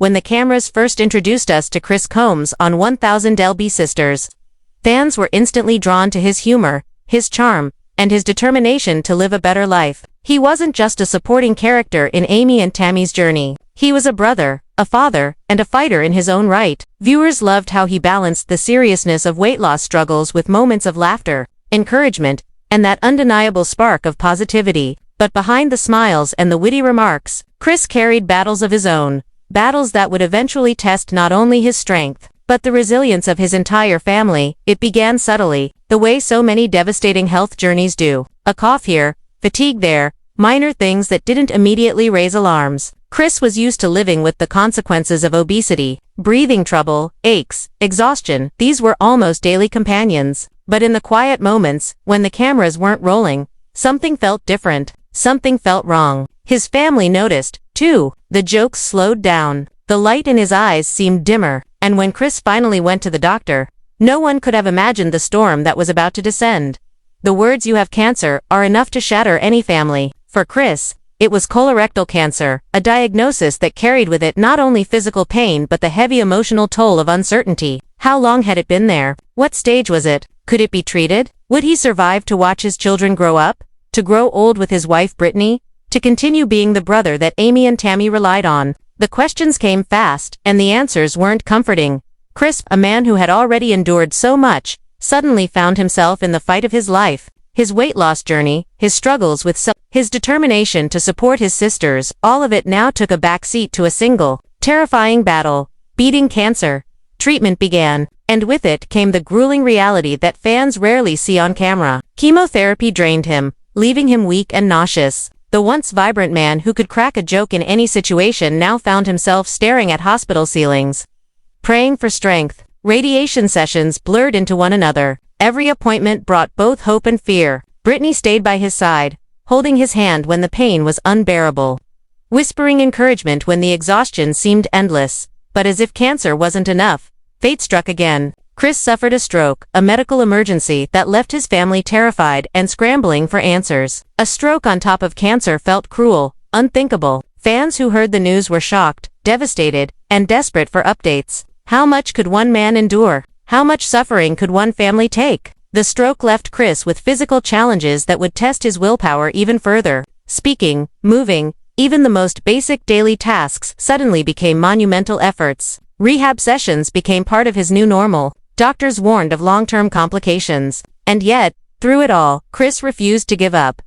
when the cameras first introduced us to Chris Combs on 1000 LB Sisters. Fans were instantly drawn to his humor, his charm, and his determination to live a better life. He wasn't just a supporting character in Amy and Tammy's journey. He was a brother, a father, and a fighter in his own right. Viewers loved how he balanced the seriousness of weight loss struggles with moments of laughter, encouragement, and that undeniable spark of positivity. But behind the smiles and the witty remarks, Chris carried battles of his own, battles that would eventually test not only his strength, but the resilience of his entire family. It began subtly, the way so many devastating health journeys do. A cough here, fatigue there, minor things that didn't immediately raise alarms. Chris was used to living with the consequences of obesity, breathing trouble, aches, exhaustion. These were almost daily companions. But in the quiet moments, when the cameras weren't rolling, something felt different. Something felt wrong. His family noticed, too. The jokes slowed down. The light in his eyes seemed dimmer. And when Chris finally went to the doctor, no one could have imagined the storm that was about to descend. The words "you have cancer" are enough to shatter any family. For Chris, it was colorectal cancer, a diagnosis that carried with it not only physical pain but the heavy emotional toll of uncertainty. How long had it been there? What stage was it? Could it be treated? Would he survive to watch his children grow up? To grow old with his wife Brittany? To continue being the brother that Amy and Tammy relied on? The questions came fast, and the answers weren't comforting. Chris, a man who had already endured so much, suddenly found himself in the fight of his life. His weight loss journey, his struggles with his determination to support his sisters, all of it now took a backseat to a single, terrifying battle: beating cancer. Treatment began, and with it came the grueling reality that fans rarely see on camera. Chemotherapy drained him, leaving him weak and nauseous. The once vibrant man who could crack a joke in any situation now found himself staring at hospital ceilings, praying for strength. Radiation sessions blurred into one another. Every appointment brought both hope and fear. Brittany stayed by his side, holding his hand when the pain was unbearable, whispering encouragement when the exhaustion seemed endless. But as if cancer wasn't enough, fate struck again. Chris suffered a stroke, a medical emergency that left his family terrified and scrambling for answers. A stroke on top of cancer felt cruel, unthinkable. Fans who heard the news were shocked, devastated, and desperate for updates. How much could one man endure? How much suffering could one family take? The stroke left Chris with physical challenges that would test his willpower even further. Speaking, moving, even the most basic daily tasks suddenly became monumental efforts. Rehab sessions became part of his new normal. Doctors warned of long-term complications. And yet, through it all, Chris refused to give up.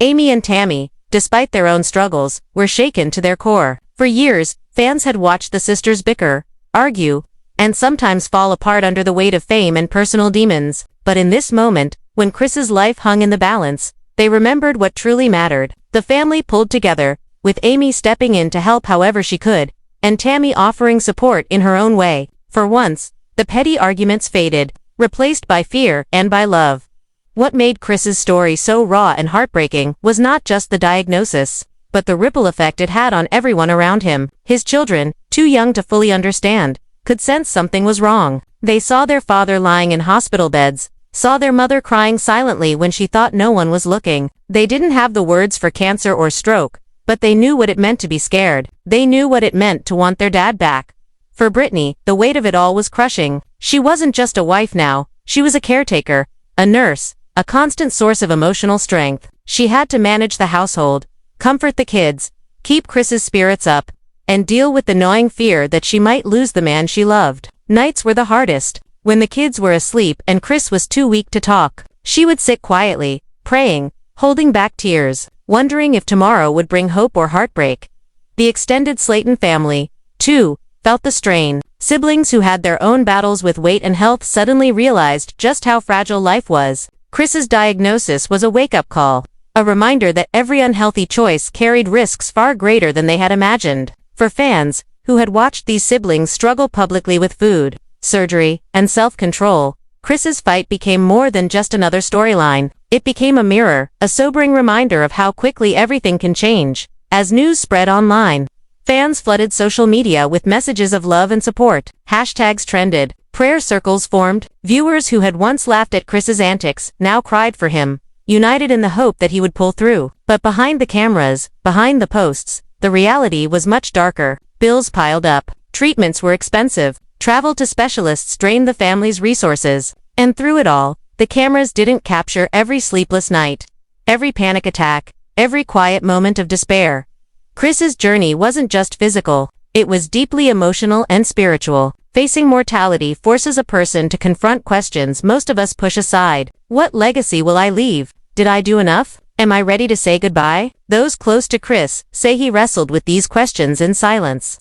Amy and Tammy, despite their own struggles, were shaken to their core. For years, fans had watched the sisters bicker, argue, and sometimes fall apart under the weight of fame and personal demons. But in this moment, when Chris's life hung in the balance, they remembered what truly mattered. The family pulled together, with Amy stepping in to help however she could, and Tammy offering support in her own way. For once, the petty arguments faded, replaced by fear and by love. What made Chris's story so raw and heartbreaking was not just the diagnosis, but the ripple effect it had on everyone around him. His children, too young to fully understand, could sense something was wrong. They saw their father lying in hospital beds, saw their mother crying silently when she thought no one was looking. They didn't have the words for cancer or stroke, but they knew what it meant to be scared. They knew what it meant to want their dad back. For Brittany, the weight of it all was crushing. She wasn't just a wife now, she was a caretaker, a nurse, a constant source of emotional strength. She had to manage the household, comfort the kids, keep Chris's spirits up, and deal with the gnawing fear that she might lose the man she loved. Nights were the hardest. When the kids were asleep and Chris was too weak to talk, she would sit quietly, praying, holding back tears, wondering if tomorrow would bring hope or heartbreak. The extended Slaton family, too, felt the strain. Siblings who had their own battles with weight and health suddenly realized just how fragile life was. Chris's diagnosis was a wake-up call, a reminder that every unhealthy choice carried risks far greater than they had imagined. For fans, who had watched these siblings struggle publicly with food, surgery, and self-control, Chris's fight became more than just another storyline. It became a mirror, a sobering reminder of how quickly everything can change. As news spread online, fans flooded social media with messages of love and support. Hashtags trended, prayer circles formed. Viewers who had once laughed at Chris's antics now cried for him, united in the hope that he would pull through. But behind the cameras, behind the posts, the reality was much darker. Bills piled up. Treatments were expensive, travel to specialists drained the family's resources, and through it all, the cameras didn't capture every sleepless night, every panic attack, every quiet moment of despair. Chris's journey wasn't just physical, it was deeply emotional and spiritual. Facing mortality forces a person to confront questions most of us push aside. What legacy will I leave? Did I do enough? Am I ready to say goodbye? Those close to Chris say he wrestled with these questions in silence.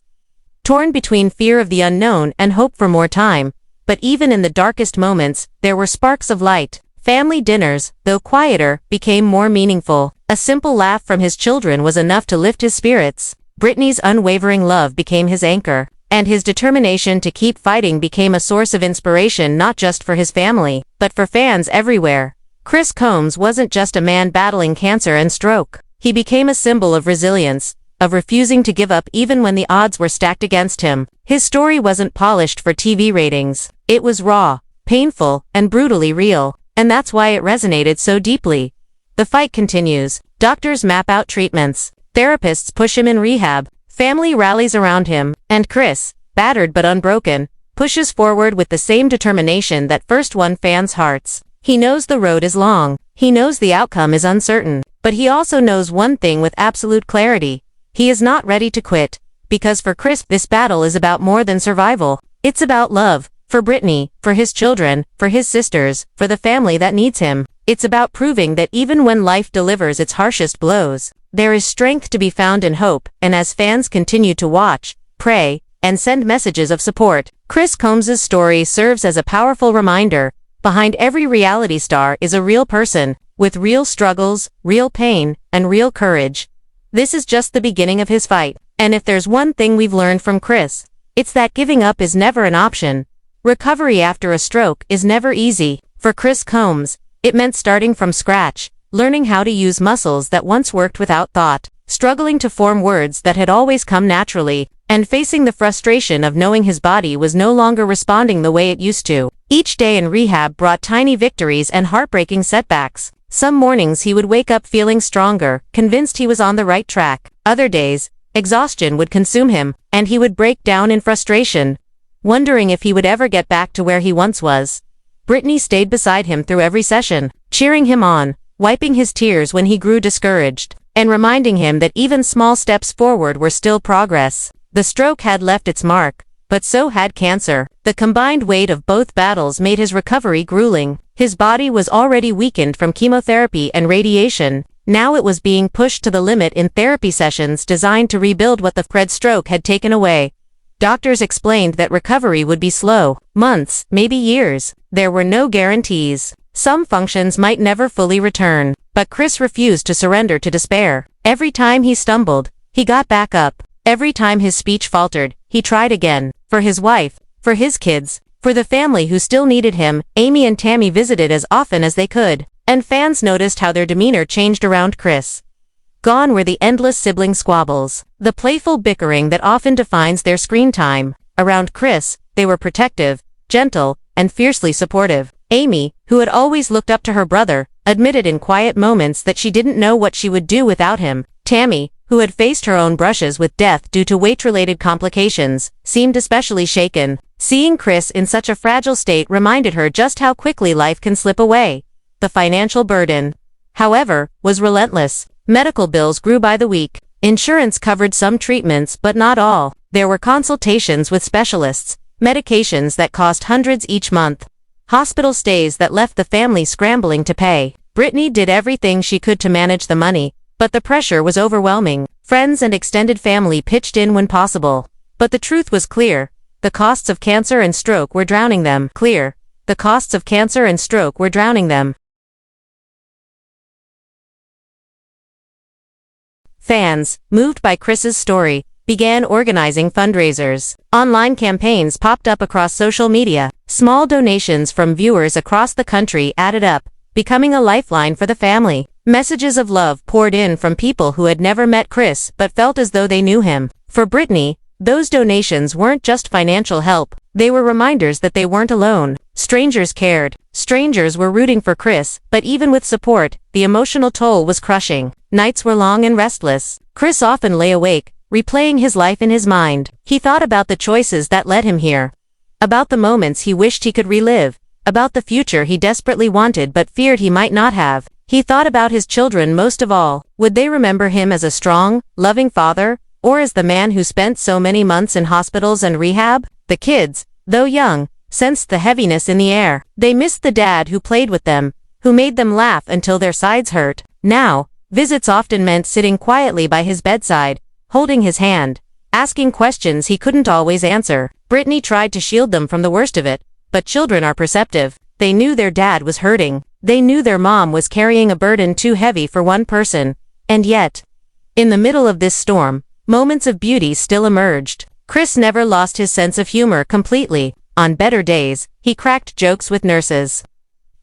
Torn between fear of the unknown and hope for more time, but even in the darkest moments, there were sparks of light. Family dinners, though quieter, became more meaningful. A simple laugh from his children was enough to lift his spirits. Brittany's unwavering love became his anchor, and his determination to keep fighting became a source of inspiration not just for his family, but for fans everywhere. Chris Combs wasn't just a man battling cancer and stroke. He became a symbol of resilience, of refusing to give up even when the odds were stacked against him. His story wasn't polished for TV ratings. It was raw, painful, and brutally real, and that's why it resonated so deeply. The fight continues. Doctors map out treatments. Therapists push him in rehab. Family rallies around him, and Chris, battered but unbroken, pushes forward with the same determination that first won fans' hearts. He knows the road is long. He knows the outcome is uncertain. But he also knows one thing with absolute clarity. He is not ready to quit, because for Chris, this battle is about more than survival. It's about love, for Brittany, for his children, for his sisters, for the family that needs him. It's about proving that even when life delivers its harshest blows, there is strength to be found in hope. And as fans continue to watch, pray, and send messages of support, Chris Combs' story serves as a powerful reminder. Behind every reality star is a real person, with real struggles, real pain, and real courage. This is just the beginning of his fight, and if there's one thing we've learned from Chris, it's that giving up is never an option. Recovery after a stroke is never easy. For Chris Combs, it meant starting from scratch, learning how to use muscles that once worked without thought, struggling to form words that had always come naturally, and facing the frustration of knowing his body was no longer responding the way it used to. Each day in rehab brought tiny victories and heartbreaking setbacks. Some mornings he would wake up feeling stronger, convinced he was on the right track. Other days, exhaustion would consume him, and he would break down in frustration, wondering if he would ever get back to where he once was. Brittany stayed beside him through every session, cheering him on, wiping his tears when he grew discouraged, and reminding him that even small steps forward were still progress. The stroke had left its mark, but so had cancer. The combined weight of both battles made his recovery grueling. His body was already weakened from chemotherapy and radiation. Now it was being pushed to the limit in therapy sessions designed to rebuild what the Fred stroke had taken away. Doctors explained that recovery would be slow, months, maybe years. There were no guarantees. Some functions might never fully return, but Chris refused to surrender to despair. Every time he stumbled, he got back up. Every time his speech faltered, he tried again. For his wife, for his kids, for the family who still needed him, Amy and Tammy visited as often as they could, and fans noticed how their demeanor changed around Chris. Gone were the endless sibling squabbles, the playful bickering that often defines their screen time. Around Chris, they were protective, gentle, and fiercely supportive. Amy, who had always looked up to her brother, admitted in quiet moments that she didn't know what she would do without him. Tammy, who had faced her own brushes with death due to weight-related complications, seemed especially shaken. Seeing Chris in such a fragile state reminded her just how quickly life can slip away. The financial burden, however, was relentless. Medical bills grew by the week. Insurance covered some treatments but not all. There were consultations with specialists, medications that cost hundreds each month, hospital stays that left the family scrambling to pay. Brittany did everything she could to manage the money, but the pressure was overwhelming. Friends and extended family pitched in when possible. But the truth was clear. The costs of cancer and stroke were drowning them. The costs of cancer and stroke were drowning them. Fans, moved by Chris's story, began organizing fundraisers. Online campaigns popped up across social media. Small donations from viewers across the country added up, becoming a lifeline for the family. Messages of love poured in from people who had never met Chris but felt as though they knew him. For Brittany, those donations weren't just financial help. They were reminders that they weren't alone. Strangers cared. Strangers were rooting for Chris, but even with support, the emotional toll was crushing. Nights were long and restless. Chris often lay awake, replaying his life in his mind. He thought about the choices that led him here. About the moments he wished he could relive. About the future he desperately wanted but feared he might not have. He thought about his children most of all. Would they remember him as a strong, loving father, or as the man who spent so many months in hospitals and rehab? The kids, though young, sensed the heaviness in the air. They missed the dad who played with them, who made them laugh until their sides hurt. Now, visits often meant sitting quietly by his bedside, holding his hand, asking questions he couldn't always answer. Brittany tried to shield them from the worst of it, but children are perceptive. They knew their dad was hurting. They knew their mom was carrying a burden too heavy for one person. And yet, in the middle of this storm, moments of beauty still emerged. Chris never lost his sense of humor completely. On better days, he cracked jokes with nurses,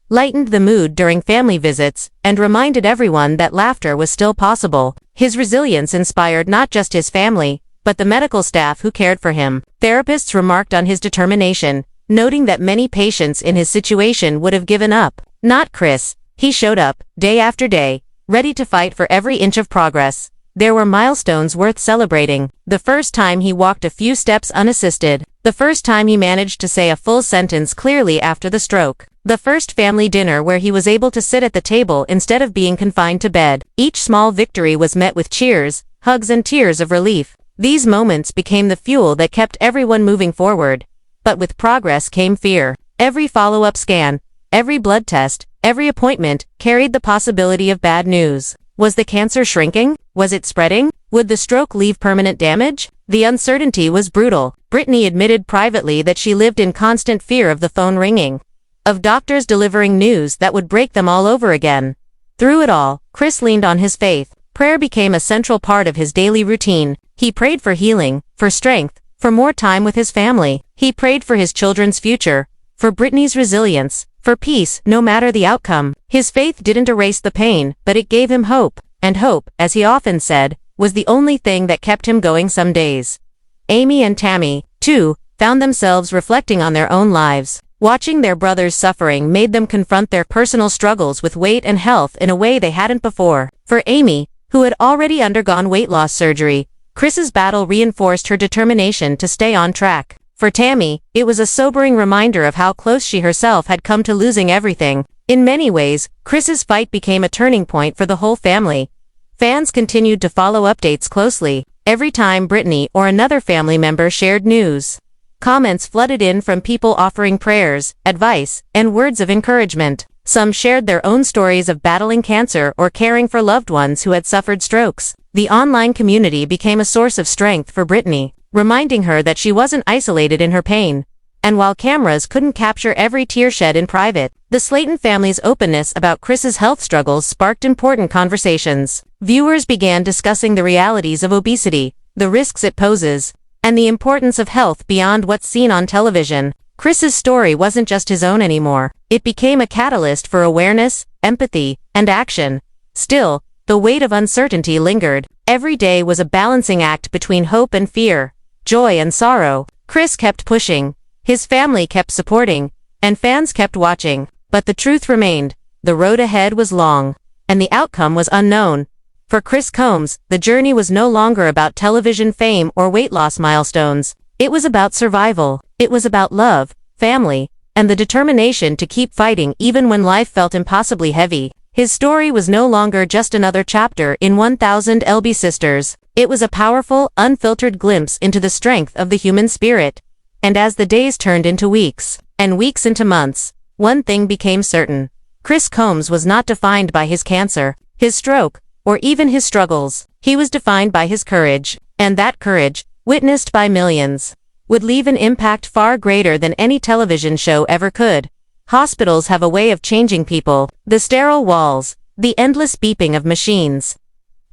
lightened the mood during family visits, and reminded everyone that laughter was still possible. His resilience inspired not just his family, but the medical staff who cared for him. Therapists remarked on his determination, noting that many patients in his situation would have given up. Not Chris. He showed up, day after day, ready to fight for every inch of progress. There were milestones worth celebrating. The first time he walked a few steps unassisted. The first time he managed to say a full sentence clearly after the stroke. The first family dinner where he was able to sit at the table instead of being confined to bed. Each small victory was met with cheers, hugs and tears of relief. These moments became the fuel that kept everyone moving forward. But with progress came fear. Every follow-up scan, every blood test, every appointment, carried the possibility of bad news. Was the cancer shrinking? Was it spreading? Would the stroke leave permanent damage? The uncertainty was brutal. Brittany admitted privately that she lived in constant fear of the phone ringing, of doctors delivering news that would break them all over again. Through it all, Chris leaned on his faith. Prayer became a central part of his daily routine. He prayed for healing, for strength, for more time with his family. He prayed for his children's future, for Brittany's resilience, for peace, no matter the outcome. His faith didn't erase the pain, but it gave him hope. And hope, as he often said, was the only thing that kept him going some days. Amy and Tammy, too, found themselves reflecting on their own lives. Watching their brother's suffering made them confront their personal struggles with weight and health in a way they hadn't before. For Amy, who had already undergone weight loss surgery, Chris's battle reinforced her determination to stay on track. For Tammy, it was a sobering reminder of how close she herself had come to losing everything. In many ways, Chris's fight became a turning point for the whole family. Fans continued to follow updates closely. Every time Brittany or another family member shared news, comments flooded in from people offering prayers, advice, and words of encouragement. Some shared their own stories of battling cancer or caring for loved ones who had suffered strokes. The online community became a source of strength for Brittany, reminding her that she wasn't isolated in her pain. And while cameras couldn't capture every tear shed in private, the Slaton family's openness about Chris's health struggles sparked important conversations. Viewers began discussing the realities of obesity, the risks it poses, and the importance of health beyond what's seen on television. Chris's story wasn't just his own anymore. It became a catalyst for awareness, empathy, and action. Still, the weight of uncertainty lingered. Every day was a balancing act between hope and fear, joy and sorrow. Chris kept pushing. His family kept supporting, and fans kept watching. But the truth remained. The road ahead was long, and the outcome was unknown. For Chris Combs, the journey was no longer about television fame or weight loss milestones. It was about survival. It was about love, family, and the determination to keep fighting even when life felt impossibly heavy. His story was no longer just another chapter in 1000 LB Sisters. It was a powerful, unfiltered glimpse into the strength of the human spirit. And as the days turned into weeks, and weeks into months, one thing became certain. Chris Combs was not defined by his cancer, his stroke, or even his struggles. He was defined by his courage, and that courage, witnessed by millions, would leave an impact far greater than any television show ever could. Hospitals have a way of changing people. The sterile walls, the endless beeping of machines,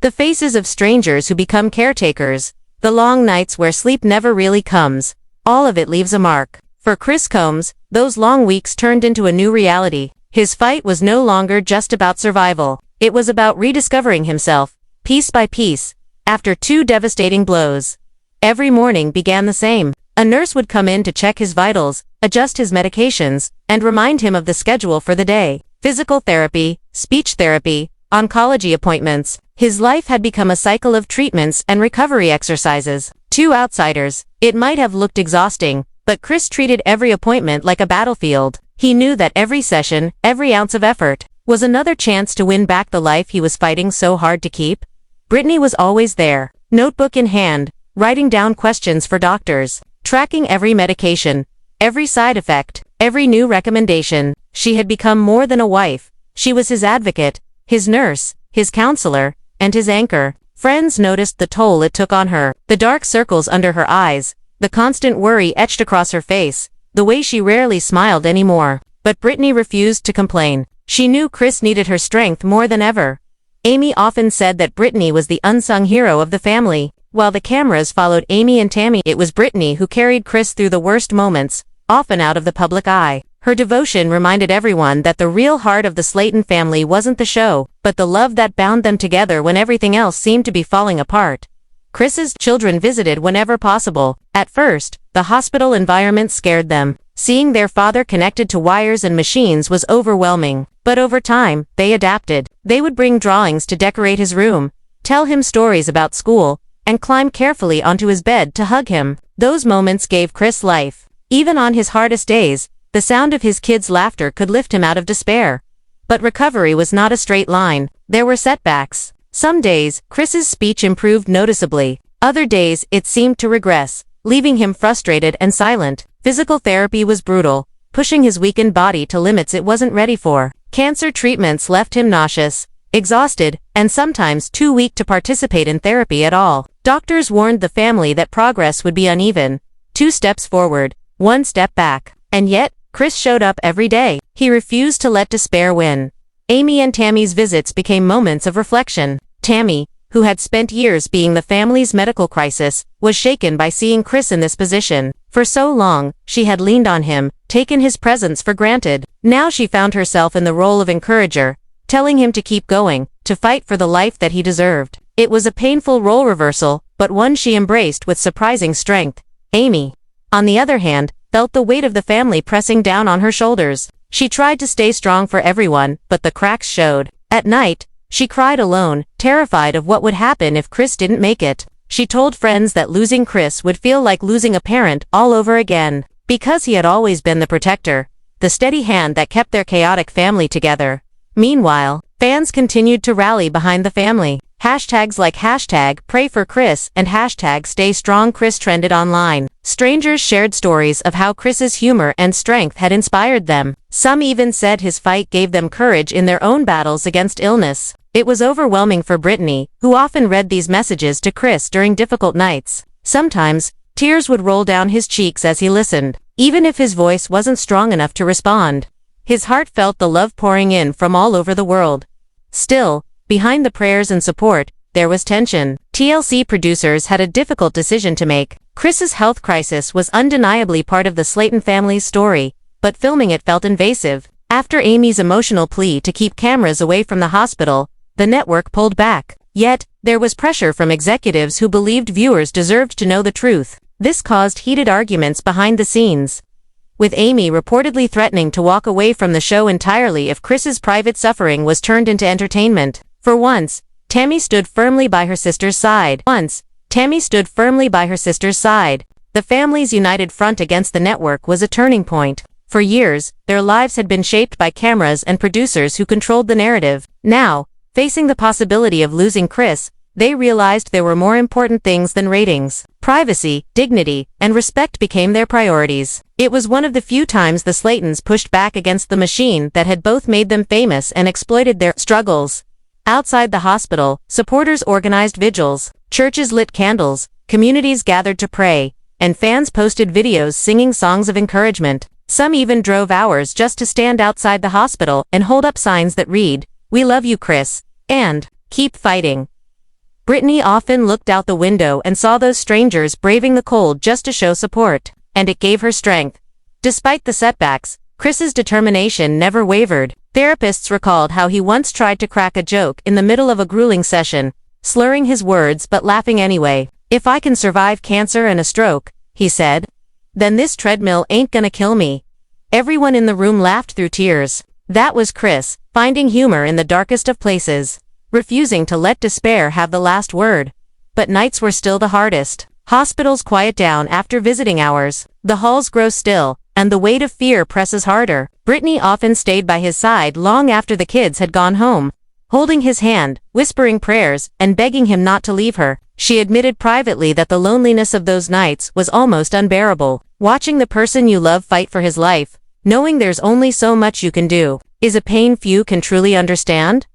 the faces of strangers who become caretakers, the long nights where sleep never really comes. All of it leaves a mark. For Chris Combs, those long weeks turned into a new reality. His fight was no longer just about survival. It was about rediscovering himself, piece by piece, after 2 devastating blows. Every morning began the same. A nurse would come in to check his vitals, adjust his medications, and remind him of the schedule for the day. Physical therapy, speech therapy, oncology appointments, His life had become a cycle of treatments and recovery exercises. To outsiders, it might have looked exhausting, but Chris treated every appointment like a battlefield. He knew that every session, every ounce of effort, was another chance to win back the life he was fighting so hard to keep. Brittany was always there, notebook in hand, writing down questions for doctors, tracking every medication, every side effect, every new recommendation. She had become more than a wife. She was his advocate, his nurse, his counselor, and his anchor. Friends noticed the toll it took on her, the dark circles under her eyes, the constant worry etched across her face, the way she rarely smiled anymore. But Brittany refused to complain. She knew Chris needed her strength more than ever. Amy often said that Brittany was the unsung hero of the family. While the cameras followed Amy and Tammy, it was Brittany who carried Chris through the worst moments, often out of the public eye. Her devotion reminded everyone that the real heart of the Slaton family wasn't the show, but the love that bound them together when everything else seemed to be falling apart. Chris's children visited whenever possible. At first, the hospital environment scared them. Seeing their father connected to wires and machines was overwhelming. But over time, they adapted. They would bring drawings to decorate his room, tell him stories about school, and climb carefully onto his bed to hug him. Those moments gave Chris life. Even on his hardest days, the sound of his kids' laughter could lift him out of despair. But recovery was not a straight line. There were setbacks. Some days, Chris's speech improved noticeably. Other days, it seemed to regress, leaving him frustrated and silent. Physical therapy was brutal, pushing his weakened body to limits it wasn't ready for. Cancer treatments left him nauseous, exhausted, and sometimes too weak to participate in therapy at all. Doctors warned the family that progress would be uneven. 2 steps forward, 1 step back. And yet, Chris showed up every day. He refused to let despair win. Amy and Tammy's visits became moments of reflection. Tammy, who had spent years being the family's medical crisis, was shaken by seeing Chris in this position. For so long, she had leaned on him, taken his presence for granted. Now she found herself in the role of encourager, telling him to keep going, to fight for the life that he deserved. It was a painful role reversal, but one she embraced with surprising strength. Amy, on the other hand, felt the weight of the family pressing down on her shoulders. She tried to stay strong for everyone, but the cracks showed. At night, she cried alone, terrified of what would happen if Chris didn't make it. She told friends that losing Chris would feel like losing a parent all over again, because he had always been the protector, the steady hand that kept their chaotic family together. Meanwhile, fans continued to rally behind the family. Hashtags like #PrayForChris and #StayStrongChris trended online. Strangers shared stories of how Chris's humor and strength had inspired them. Some even said his fight gave them courage in their own battles against illness. It was overwhelming for Brittany, who often read these messages to Chris during difficult nights. Sometimes, tears would roll down his cheeks as he listened, even if his voice wasn't strong enough to respond. His heart felt the love pouring in from all over the world. Still, behind the prayers and support, there was tension. TLC producers had a difficult decision to make. Chris's health crisis was undeniably part of the Slaton family's story, but filming it felt invasive. After Amy's emotional plea to keep cameras away from the hospital, the network pulled back. Yet, there was pressure from executives who believed viewers deserved to know the truth. This caused heated arguments behind the scenes, with Amy reportedly threatening to walk away from the show entirely if Chris's private suffering was turned into entertainment. For once, Tammy stood firmly by her sister's side. The family's united front against the network was a turning point. For years, their lives had been shaped by cameras and producers who controlled the narrative. Now, facing the possibility of losing Chris, they realized there were more important things than ratings. Privacy, dignity, and respect became their priorities. It was one of the few times the Slatons pushed back against the machine that had both made them famous and exploited their struggles. Outside the hospital, supporters organized vigils, churches lit candles, communities gathered to pray, and fans posted videos singing songs of encouragement. Some even drove hours just to stand outside the hospital and hold up signs that read, "We love you, Chris," and "Keep fighting." Brittany often looked out the window and saw those strangers braving the cold just to show support, and it gave her strength. Despite the setbacks, Chris's determination never wavered. Therapists recalled how he once tried to crack a joke in the middle of a grueling session, slurring his words but laughing anyway. "If I can survive cancer and a stroke," he said, "then this treadmill ain't gonna kill me." Everyone in the room laughed through tears. That was Chris, finding humor in the darkest of places. refusing to let despair have the last word. But nights were still the hardest. Hospitals quiet down after visiting hours, the halls grow still, and the weight of fear presses harder. Brittany often stayed by his side long after the kids had gone home, holding his hand, whispering prayers, and begging him not to leave her. She admitted privately that the loneliness of those nights was almost unbearable. Watching the person you love fight for his life, knowing there's only so much you can do, is a pain few can truly understand.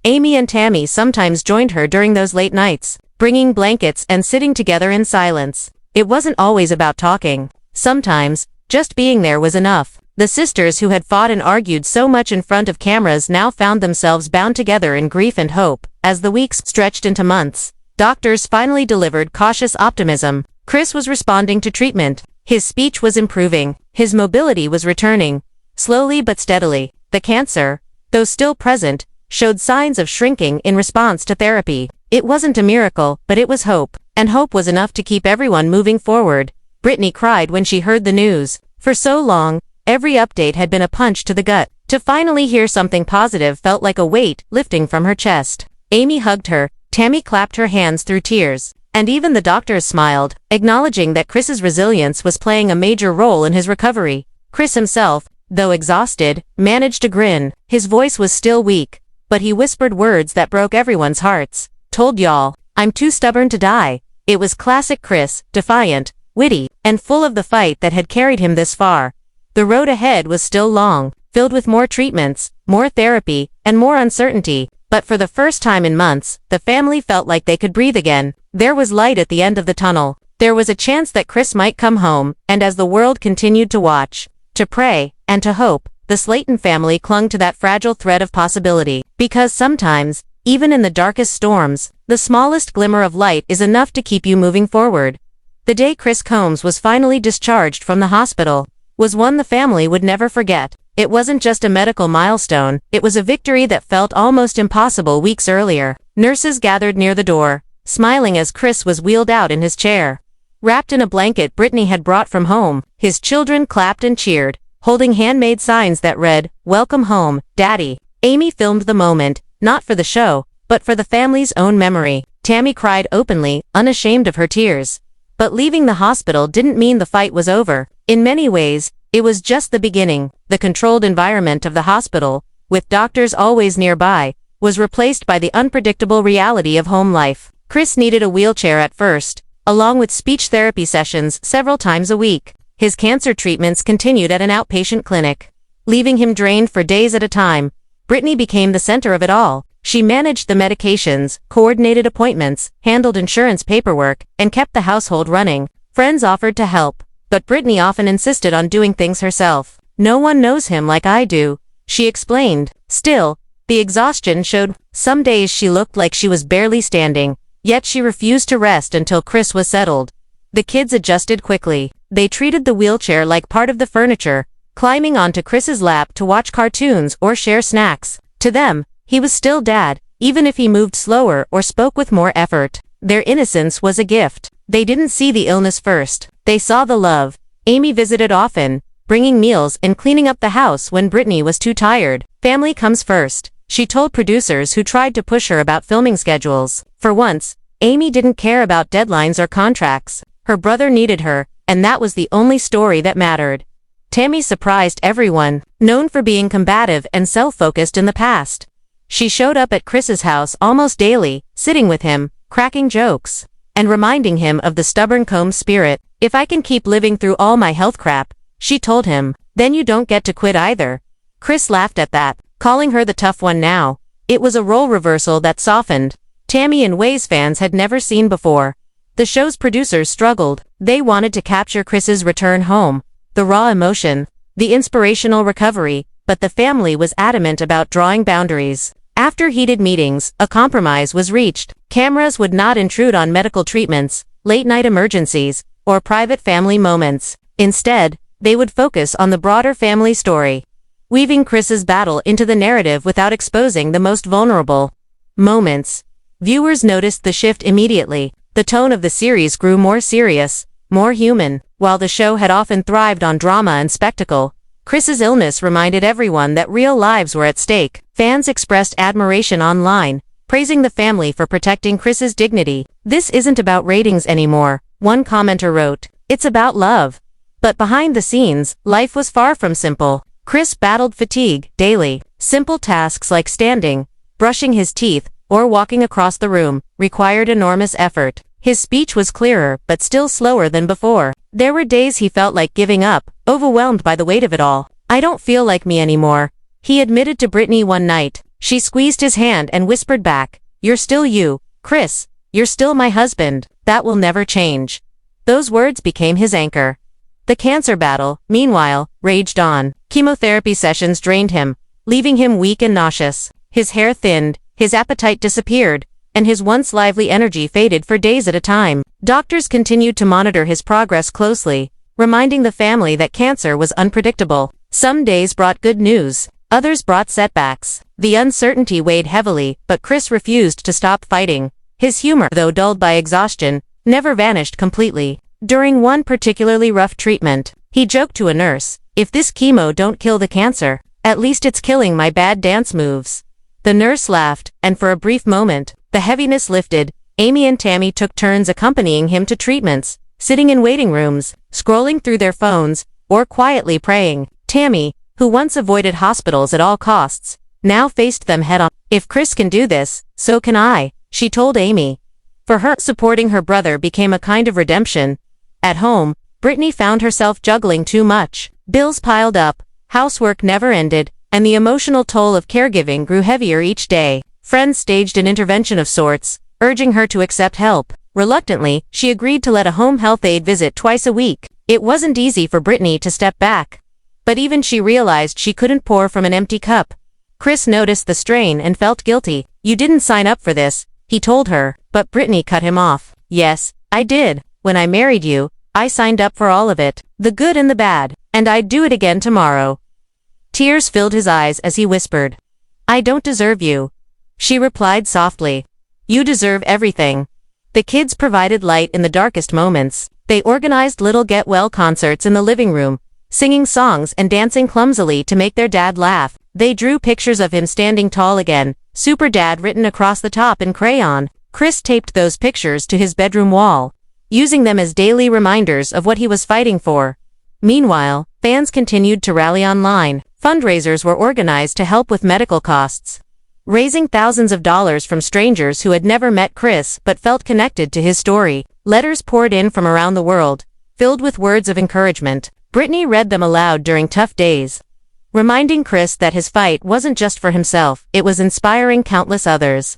Amy and Tammy sometimes joined her during those late nights, bringing blankets and sitting together in silence. It wasn't always about talking. Sometimes, just being there was enough. The sisters who had fought and argued so much in front of cameras now found themselves bound together in grief and hope. As the weeks stretched into months, doctors finally delivered cautious optimism. Chris was responding to treatment. His speech was improving. His mobility was returning. Slowly but steadily, the cancer, though still present, showed signs of shrinking in response to therapy. It wasn't a miracle, but it was hope. And hope was enough to keep everyone moving forward. Brittany cried when she heard the news. For so long, every update had been a punch to the gut. To finally hear something positive felt like a weight lifting from her chest. Amy hugged her, Tammy clapped her hands through tears, and even the doctors smiled, acknowledging that Chris's resilience was playing a major role in his recovery. Chris himself, though exhausted, managed to grin. His voice was still weak, but he whispered words that broke everyone's hearts. "Told y'all, I'm too stubborn to die." It was classic Chris, defiant, witty, and full of the fight that had carried him this far. The road ahead was still long, filled with more treatments, more therapy, and more uncertainty. But for the first time in months, the family felt like they could breathe again. There was light at the end of the tunnel. There was a chance that Chris might come home, and as the world continued to watch, to pray, and to hope, the Slaton family clung to that fragile thread of possibility. Because sometimes, even in the darkest storms, the smallest glimmer of light is enough to keep you moving forward. The day Chris Combs was finally discharged from the hospital was one the family would never forget. It wasn't just a medical milestone, it was a victory that felt almost impossible weeks earlier. Nurses gathered near the door, smiling as Chris was wheeled out in his chair. Wrapped in a blanket Brittany had brought from home, his children clapped and cheered, holding handmade signs that read, "Welcome home, Daddy." Amy filmed the moment, not for the show, but for the family's own memory. Tammy cried openly, unashamed of her tears. But leaving the hospital didn't mean the fight was over. In many ways, it was just the beginning. The controlled environment of the hospital, with doctors always nearby, was replaced by the unpredictable reality of home life. Chris needed a wheelchair at first, along with speech therapy sessions several times a week. His cancer treatments continued at an outpatient clinic, leaving him drained for days at a time. Brittany became the center of it all. She managed the medications, coordinated appointments, handled insurance paperwork, and kept the household running. Friends offered to help, but Brittany often insisted on doing things herself. "No one knows him like I do," she explained. Still, the exhaustion showed. Some days she looked like she was barely standing, yet she refused to rest until Chris was settled. The kids adjusted quickly. They treated the wheelchair like part of the furniture, climbing onto Chris's lap to watch cartoons or share snacks. To them, he was still Dad, even if he moved slower or spoke with more effort. Their innocence was a gift. They didn't see the illness first. They saw the love. Amy visited often, bringing meals and cleaning up the house when Brittany was too tired. "Family comes first," she told producers who tried to push her about filming schedules. For once, Amy didn't care about deadlines or contracts. Her brother needed her, and that was the only story that mattered. Tammy surprised everyone, known for being combative and self-focused in the past. She showed up at Chris's house almost daily, sitting with him, cracking jokes, and reminding him of the stubborn Combs spirit. "If I can keep living through all my health crap," she told him, "then you don't get to quit either." Chris laughed at that, calling her the tough one now. It was a role reversal that softened Tammy in ways fans had never seen before. The show's producers struggled. They wanted to capture Chris's return home, the raw emotion, the inspirational recovery, but the family was adamant about drawing boundaries. After heated meetings, a compromise was reached. Cameras would not intrude on medical treatments, late-night emergencies, or private family moments. Instead, they would focus on the broader family story, weaving Chris's battle into the narrative without exposing the most vulnerable moments. Viewers noticed the shift immediately. The tone of the series grew more serious, more human. While the show had often thrived on drama and spectacle, Chris's illness reminded everyone that real lives were at stake. Fans expressed admiration online, praising the family for protecting Chris's dignity. "This isn't about ratings anymore," one commenter wrote. "It's about love." But behind the scenes, life was far from simple. Chris battled fatigue daily. Simple tasks like standing, brushing his teeth, or walking across the room required enormous effort. His speech was clearer but still slower than before. There were days he felt like giving up, overwhelmed by the weight of it all. "I don't feel like me anymore," he admitted to Brittany one night. She squeezed his hand and whispered back, "You're still you, Chris. You're still my husband. That will never change." Those words became his anchor. The cancer battle, meanwhile, raged on. Chemotherapy sessions drained him, leaving him weak and nauseous. His hair thinned, his appetite disappeared, and his once lively energy faded for days at a time. Doctors continued to monitor his progress closely, reminding the family that cancer was unpredictable. Some days brought good news, others brought setbacks. The uncertainty weighed heavily, but Chris refused to stop fighting. His humor, though dulled by exhaustion, never vanished completely. During one particularly rough treatment, he joked to a nurse, "If this chemo don't kill the cancer, at least it's killing my bad dance moves." The nurse laughed, and for a brief moment, the heaviness lifted. Amy and Tammy took turns accompanying him to treatments, sitting in waiting rooms, scrolling through their phones, or quietly praying. Tammy, who once avoided hospitals at all costs, now faced them head-on. "If Chris can do this, so can I," she told Amy. For her, supporting her brother became a kind of redemption. At home, Brittany found herself juggling too much. Bills piled up, housework never ended, and the emotional toll of caregiving grew heavier each day. Friends staged an intervention of sorts, urging her to accept help. Reluctantly, she agreed to let a home health aide visit twice a week. It wasn't easy for Brittany to step back. But even she realized she couldn't pour from an empty cup. Chris noticed the strain and felt guilty. "You didn't sign up for this," he told her, but Brittany cut him off. "Yes, I did. When I married you, I signed up for all of it, the good and the bad, and I'd do it again tomorrow." Tears filled his eyes as he whispered, "I don't deserve you." She replied softly, "You deserve everything." The kids provided light in the darkest moments. They organized little get-well concerts in the living room, singing songs and dancing clumsily to make their dad laugh. They drew pictures of him standing tall again, Super Dad written across the top in crayon. Chris taped those pictures to his bedroom wall, using them as daily reminders of what he was fighting for. Meanwhile, fans continued to rally online. Fundraisers were organized to help with medical costs, raising thousands of dollars from strangers who had never met Chris but felt connected to his story. Letters poured in from around the world, filled with words of encouragement. Brittany read them aloud during tough days, reminding Chris that his fight wasn't just for himself, it was inspiring countless others.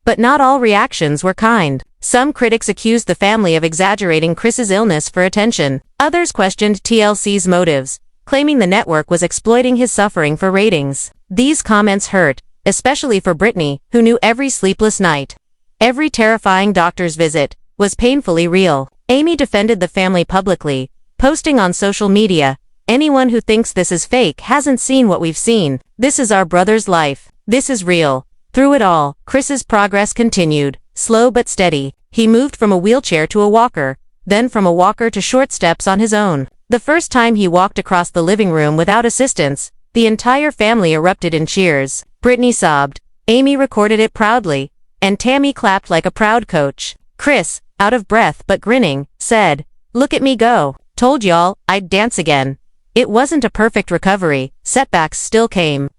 But not all reactions were kind. Some critics accused the family of exaggerating Chris's illness for attention. Others questioned TLC's motives, claiming the network was exploiting his suffering for ratings. These comments hurt, especially for Brittany, who knew every sleepless night, every terrifying doctor's visit, was painfully real. Amy defended the family publicly, posting on social media, "Anyone who thinks this is fake hasn't seen what we've seen. This is our brother's life. This is real." Through it all, Chris's progress continued, slow but steady. He moved from a wheelchair to a walker, then from a walker to short steps on his own. The first time he walked across the living room without assistance, the entire family erupted in cheers. Brittany sobbed, Amy recorded it proudly, and Tammy clapped like a proud coach. Chris, out of breath but grinning, said, "Look at me go. Told y'all, I'd dance again." It wasn't a perfect recovery, setbacks still came.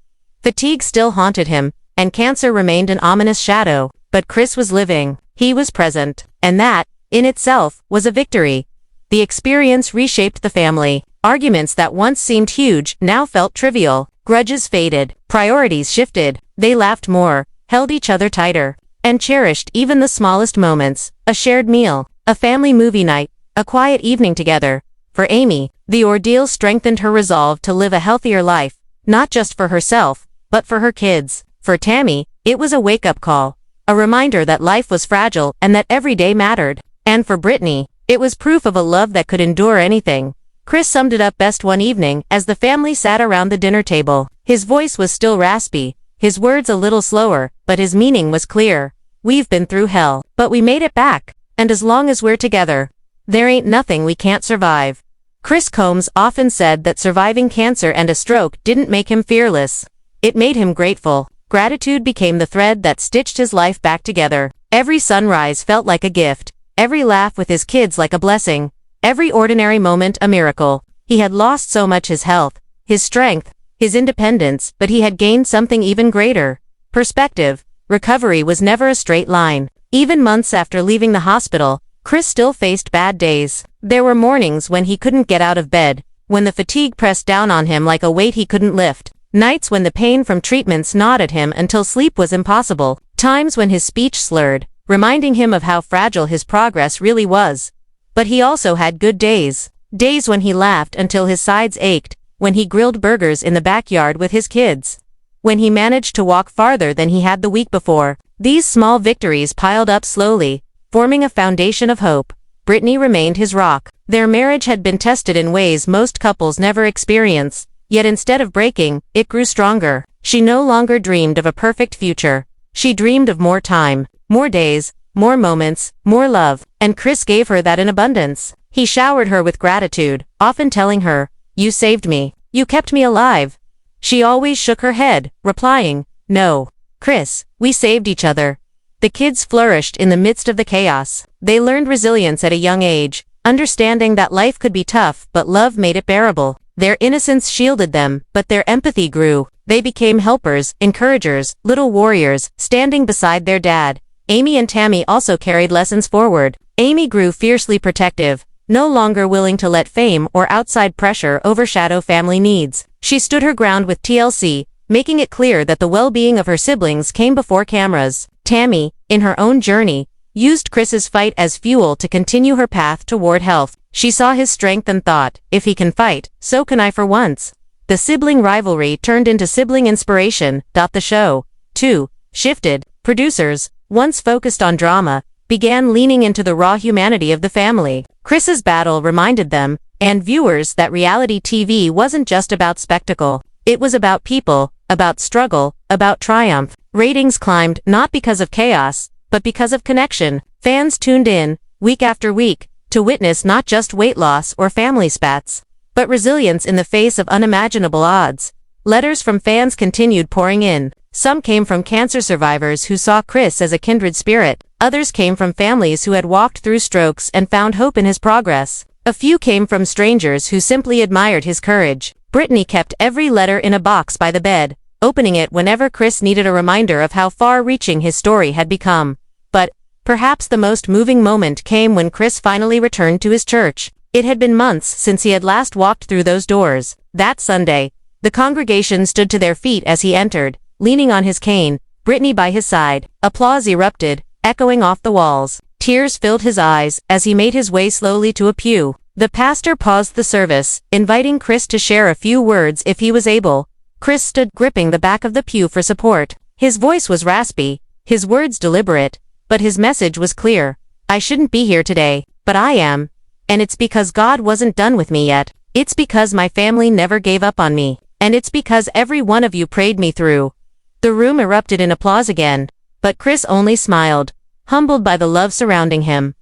Fatigue still haunted him, and cancer remained an ominous shadow, but Chris was living, he was present, and that, in itself, was a victory. The experience reshaped the family. Arguments that once seemed huge now felt trivial. Grudges faded, priorities shifted, they laughed more, held each other tighter, and cherished even the smallest moments, a shared meal, a family movie night, a quiet evening together. For Amy, the ordeal strengthened her resolve to live a healthier life, not just for herself, but for her kids. For Tammy, it was a wake-up call, a reminder that life was fragile and that every day mattered. And for Brittany, it was proof of a love that could endure anything. Chris summed it up best one evening as the family sat around the dinner table. His voice was still raspy, his words a little slower, but his meaning was clear. "We've been through hell, but we made it back. And as long as we're together, there ain't nothing we can't survive." Chris Combs often said that surviving cancer and a stroke didn't make him fearless. It made him grateful. Gratitude became the thread that stitched his life back together. Every sunrise felt like a gift, every laugh with his kids like a blessing, every ordinary moment a miracle. He had lost so much: his health, his strength, his independence, but he had gained something even greater: perspective. Recovery was never a straight line. Even months after leaving the hospital, Chris still faced bad days. There were mornings when he couldn't get out of bed, when the fatigue pressed down on him like a weight he couldn't lift. Nights when the pain from treatments gnawed at him until sleep was impossible. Times when his speech slurred, reminding him of how fragile his progress really was. But he also had good days. Days when he laughed until his sides ached, when he grilled burgers in the backyard with his kids, when he managed to walk farther than he had the week before. These small victories piled up slowly, forming a foundation of hope. Brittany remained his rock. Their marriage had been tested in ways most couples never experience, yet instead of breaking, it grew stronger. She no longer dreamed of a perfect future. She dreamed of more time, more days, more moments, more love, and Chris gave her that in abundance. He showered her with gratitude, often telling her, "You saved me. You kept me alive." She always shook her head, replying, "No, Chris, we saved each other." The kids flourished in the midst of the chaos. They learned resilience at a young age, understanding that life could be tough but love made it bearable. Their innocence shielded them, but their empathy grew. They became helpers, encouragers, little warriors, standing beside their dad. Amy and Tammy also carried lessons forward. Amy grew fiercely protective, no longer willing to let fame or outside pressure overshadow family needs. She stood her ground with TLC, making it clear that the well-being of her siblings came before cameras. Tammy, in her own journey, used Chris's fight as fuel to continue her path toward health. She saw his strength and thought, "If he can fight, so can I for once." The sibling rivalry turned into sibling inspiration. The show, too, shifted. Producers, once focused on drama, began leaning into the raw humanity of the family. Chris's battle reminded them, and viewers, that reality TV wasn't just about spectacle. It was about people, about struggle, about triumph. Ratings climbed not because of chaos, but because of connection. Fans tuned in, week after week, to witness not just weight loss or family spats, but resilience in the face of unimaginable odds. Letters from fans continued pouring in. Some came from cancer survivors who saw Chris as a kindred spirit. Others came from families who had walked through strokes and found hope in his progress. A few came from strangers who simply admired his courage. Brittany kept every letter in a box by the bed, opening it whenever Chris needed a reminder of how far-reaching his story had become. But perhaps the most moving moment came when Chris finally returned to his church. It had been months since he had last walked through those doors. That Sunday, the congregation stood to their feet as he entered, leaning on his cane, Brittany by his side. Applause erupted, echoing off the walls. Tears filled his eyes as he made his way slowly to a pew. The pastor paused the service, inviting Chris to share a few words if he was able. Chris stood gripping the back of the pew for support. His voice was raspy, his words deliberate, but his message was clear. "I shouldn't be here today, but I am. And it's because God wasn't done with me yet. It's because my family never gave up on me. And it's because every one of you prayed me through." The room erupted in applause again, but Chris only smiled, humbled by the love surrounding him.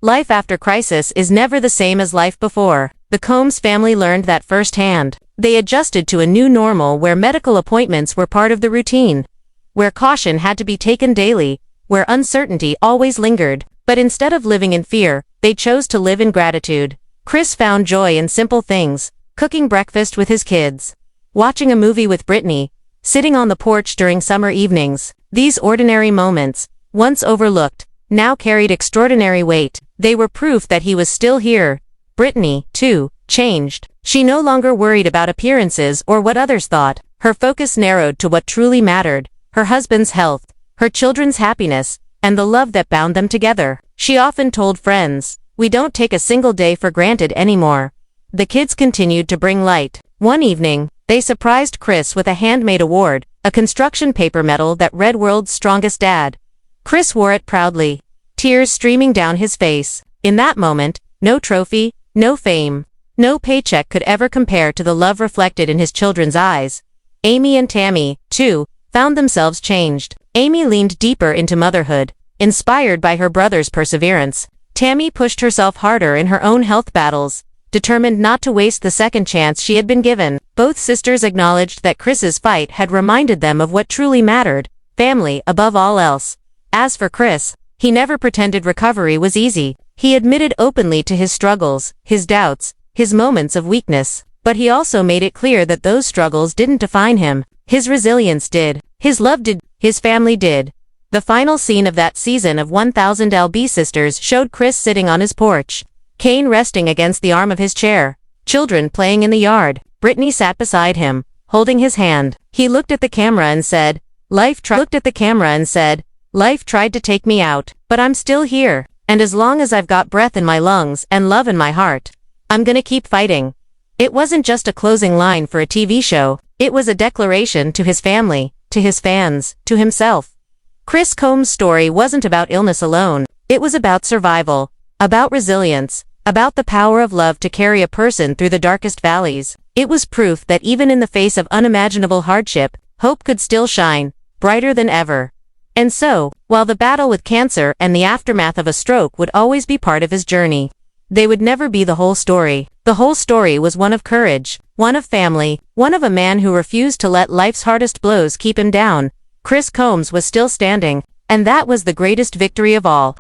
Life after crisis is never the same as life before. The Combs family learned that firsthand. They adjusted to a new normal where medical appointments were part of the routine, where caution had to be taken daily, where uncertainty always lingered. But instead of living in fear, they chose to live in gratitude. Chris found joy in simple things: cooking breakfast with his kids, watching a movie with Brittany, sitting on the porch during summer evenings. These ordinary moments, once overlooked, now carried extraordinary weight. They were proof that he was still here. Brittany, too, changed. She no longer worried about appearances or what others thought. Her focus narrowed to what truly mattered: her husband's health, her children's happiness, and the love that bound them together. She often told friends, "We don't take a single day for granted anymore." The kids continued to bring light. One evening, they surprised Chris with a handmade award, a construction paper medal that read "World's Strongest Dad." Chris wore it proudly, tears streaming down his face. In that moment, no trophy, no fame, no paycheck could ever compare to the love reflected in his children's eyes. Amy and Tammy, too, found themselves changed. Amy leaned deeper into motherhood, inspired by her brother's perseverance. Tammy pushed herself harder in her own health battles, determined not to waste the second chance she had been given. Both sisters acknowledged that Chris's fight had reminded them of what truly mattered, family above all else. As for Chris, he never pretended recovery was easy. He admitted openly to his struggles, his doubts, his moments of weakness, but he also made it clear that those struggles didn't define him. His resilience did. His love did. His family did. The final scene of that season of 1000 LB Sisters showed Chris sitting on his porch, Kane resting against the arm of his chair, children playing in the yard. Brittany sat beside him, holding his hand. He looked at the camera and said, Life tried to take me out, but I'm still here, and as long as I've got breath in my lungs and love in my heart, I'm gonna keep fighting. It wasn't just a closing line for a TV show, it was a declaration to his family, to his fans, to himself. Chris Combs' story wasn't about illness alone, it was about survival, about resilience, about the power of love to carry a person through the darkest valleys. It was proof that even in the face of unimaginable hardship, hope could still shine, brighter than ever. And so, while the battle with cancer and the aftermath of a stroke would always be part of his journey, they would never be the whole story. The whole story was one of courage, one of family, one of a man who refused to let life's hardest blows keep him down. Chris Combs was still standing, and that was the greatest victory of all.